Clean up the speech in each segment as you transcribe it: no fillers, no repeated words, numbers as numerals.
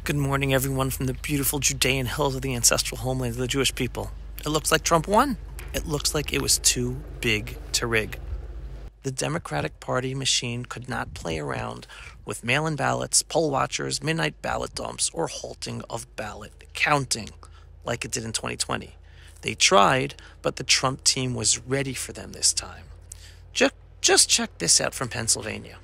Good morning, everyone, from the beautiful Judean hills of the ancestral homeland of the Jewish people. It looks like Trump won. It looks like it was too big to rig. The Democratic Party machine could not play around with mail-in ballots, poll watchers, midnight ballot dumps, or halting of ballot counting like it did in 2020. They tried, but the Trump team was ready for them this time. Just check this out from Pennsylvania.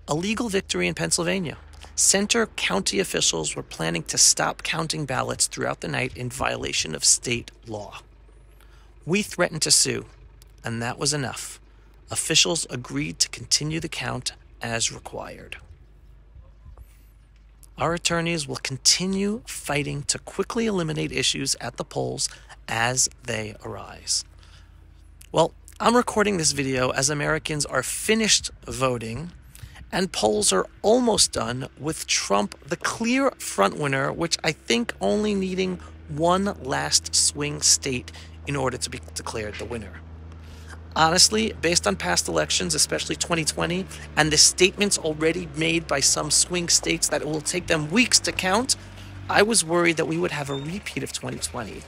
A legal victory in Pennsylvania. Center county officials were planning to stop counting ballots throughout the night in violation of state law. We threatened to sue, and that was enough. Officials agreed to continue the count as required. Our attorneys will continue fighting to quickly eliminate issues at the polls as they arise. Well, I'm recording this video as Americans are finished voting and polls are almost done, with Trump the clear front winner, which I think only needing one last swing state in order to be declared the winner. Honestly, based on past elections, especially 2020, and the statements already made by some swing states that it will take them weeks to count, I was worried that we would have a repeat of 2020.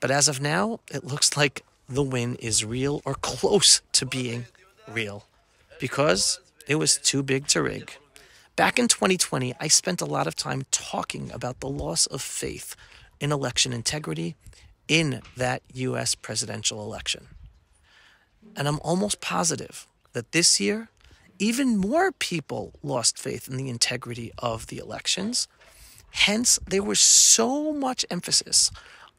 But as of now, it looks like the win is real or close to being real, because it was too big to rig. Back in 2020, I spent a lot of time talking about the loss of faith in election integrity in that U.S. presidential election. And I'm almost positive that this year, even more people lost faith in the integrity of the elections. Hence, there was so much emphasis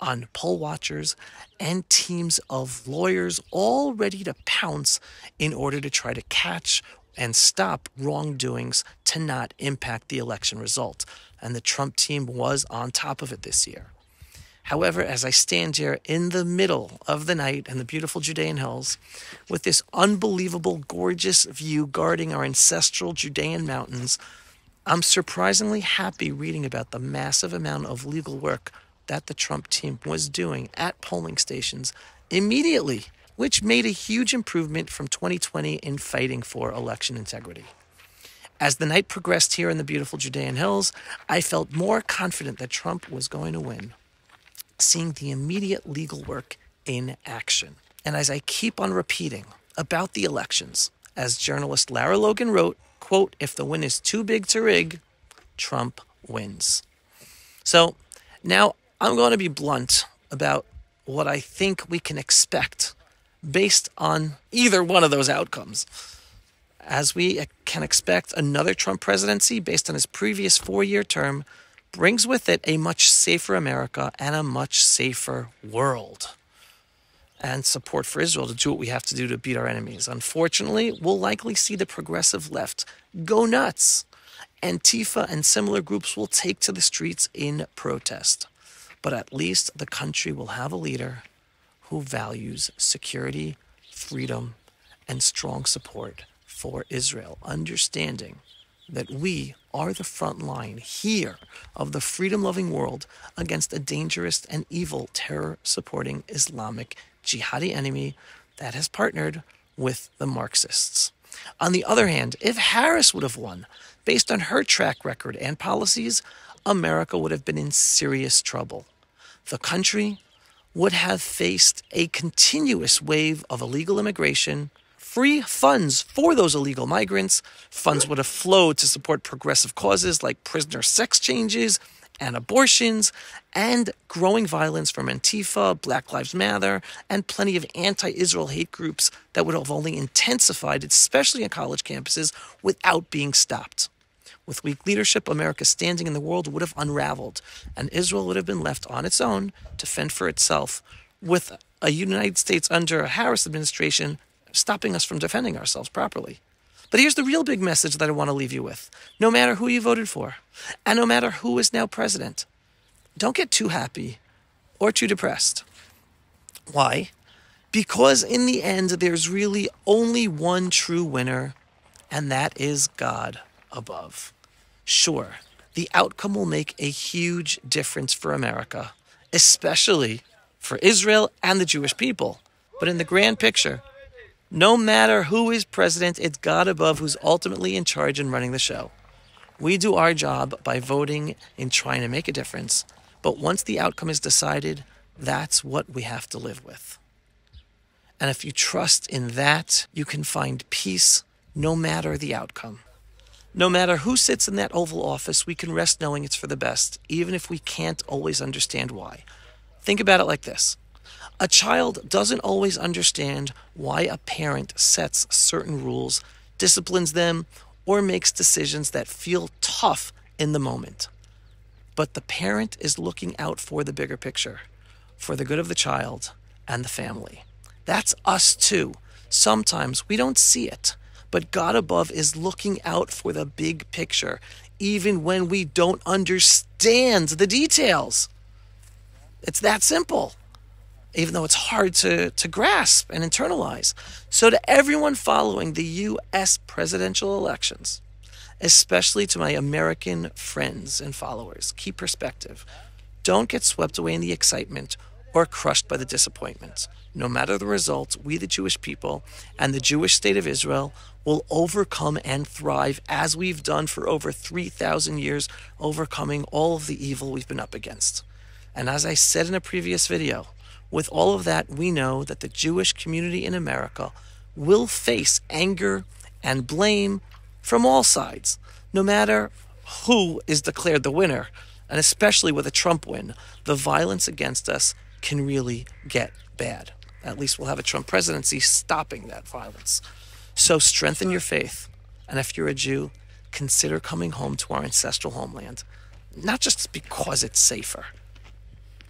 on poll watchers and teams of lawyers all ready to pounce in order to try to catch and stop wrongdoings to not impact the election result. And the Trump team was on top of it this year. However, as I stand here in the middle of the night in the beautiful Judean hills, with this unbelievable, gorgeous view guarding our ancestral Judean mountains, I'm surprisingly happy reading about the massive amount of legal work that the Trump team was doing at polling stations immediately, which made a huge improvement from 2020 in fighting for election integrity. As the night progressed here in the beautiful Judean hills, I felt more confident that Trump was going to win, seeing the immediate legal work in action. And as I keep on repeating about the elections, as journalist Lara Logan wrote, quote, "If the win is too big to rig, Trump wins." So now I'm going to be blunt about what I think we can expect based on either one of those outcomes. As we can expect, another Trump presidency based on his previous 4-year term brings with it a much safer America and a much safer world, and support for Israel to do what we have to do to beat our enemies. Unfortunately, we'll likely see the progressive left go nuts. Antifa and similar groups will take to the streets in protest. But at least the country will have a leader who values security, freedom, and strong support for Israel, understanding that we are the front line here of the freedom-loving world against a dangerous and evil terror-supporting Islamic jihadi enemy that has partnered with the Marxists. On the other hand, if Harris would have won, based on her track record and policies, America would have been in serious trouble. The country would have faced a continuous wave of illegal immigration, free funds for those illegal migrants, funds would have flowed to support progressive causes like prisoner sex changes and abortions, and growing violence from Antifa, Black Lives Matter, and plenty of anti-Israel hate groups that would have only intensified, especially on college campuses, without being stopped. With weak leadership, America's standing in the world would have unraveled, and Israel would have been left on its own to fend for itself, with a United States under a Harris administration stopping us from defending ourselves properly. But here's the real big message that I want to leave you with. No matter who you voted for, and no matter who is now president, don't get too happy or too depressed. Why? Because in the end, there's really only one true winner, and that is God above. Sure, the outcome will make a huge difference for America, especially for Israel and the Jewish people. But in the grand picture, no matter who is president, it's God above who's ultimately in charge and running the show. We do our job by voting and trying to make a difference, but once the outcome is decided, that's what we have to live with. And if you trust in that, you can find peace no matter the outcome. No matter who sits in that Oval Office, we can rest knowing it's for the best, even if we can't always understand why. Think about it like this. A child doesn't always understand why a parent sets certain rules, disciplines them, or makes decisions that feel tough in the moment. But the parent is looking out for the bigger picture, for the good of the child and the family. That's us too. Sometimes we don't see it, but God above is looking out for the big picture, even when we don't understand the details. It's that simple, even though it's hard to grasp and internalize. So to everyone following the U.S. presidential elections, especially to my American friends and followers, keep perspective. Don't get swept away in the excitement or crushed by the disappointment. No matter the result, we the Jewish people and the Jewish state of Israel will overcome and thrive as we've done for over 3,000 years, overcoming all of the evil we've been up against. And as I said in a previous video, with all of that, we know that the Jewish community in America will face anger and blame from all sides, no matter who is declared the winner. And especially with a Trump win, the violence against us can really get bad. At least we'll have a Trump presidency stopping that violence. So strengthen your faith. And if you're a Jew, consider coming home to our ancestral homeland. Not just because it's safer,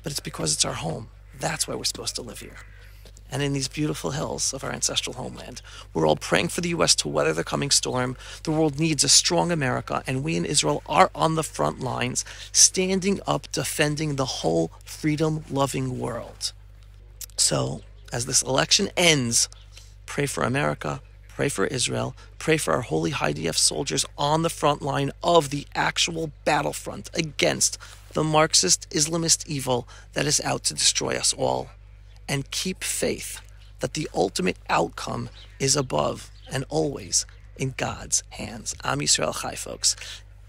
but it's because it's our home. That's why we're supposed to live here. And in these beautiful hills of our ancestral homeland, we're all praying for the U.S. to weather the coming storm. The world needs a strong America, and we in Israel are on the front lines, standing up, defending the whole freedom-loving world. So, as this election ends, pray for America, pray for Israel, pray for our holy IDF soldiers on the front line of the actual battlefront against the Marxist Islamist evil that is out to destroy us all. And keep faith that the ultimate outcome is above and always in God's hands. Am Yisrael Chai, folks.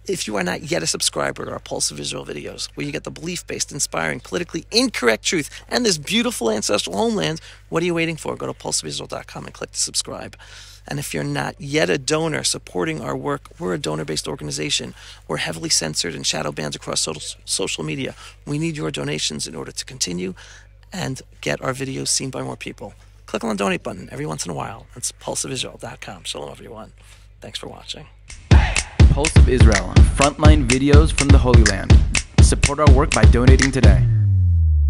If you are not yet a subscriber to our Pulse of Israel videos, where you get the belief-based, inspiring, politically incorrect truth and this beautiful ancestral homeland, what are you waiting for? Go to pulseofisrael.com and click to subscribe. And if you're not yet a donor supporting our work, we're a donor-based organization. We're heavily censored and shadow banned across social media. We need your donations in order to continue and get our videos seen by more people. Click on the donate button every once in a while. It's pulseofisrael.com. Shalom, everyone. Thanks for watching. Pulse of Israel, frontline videos from the Holy Land. Support our work by donating today.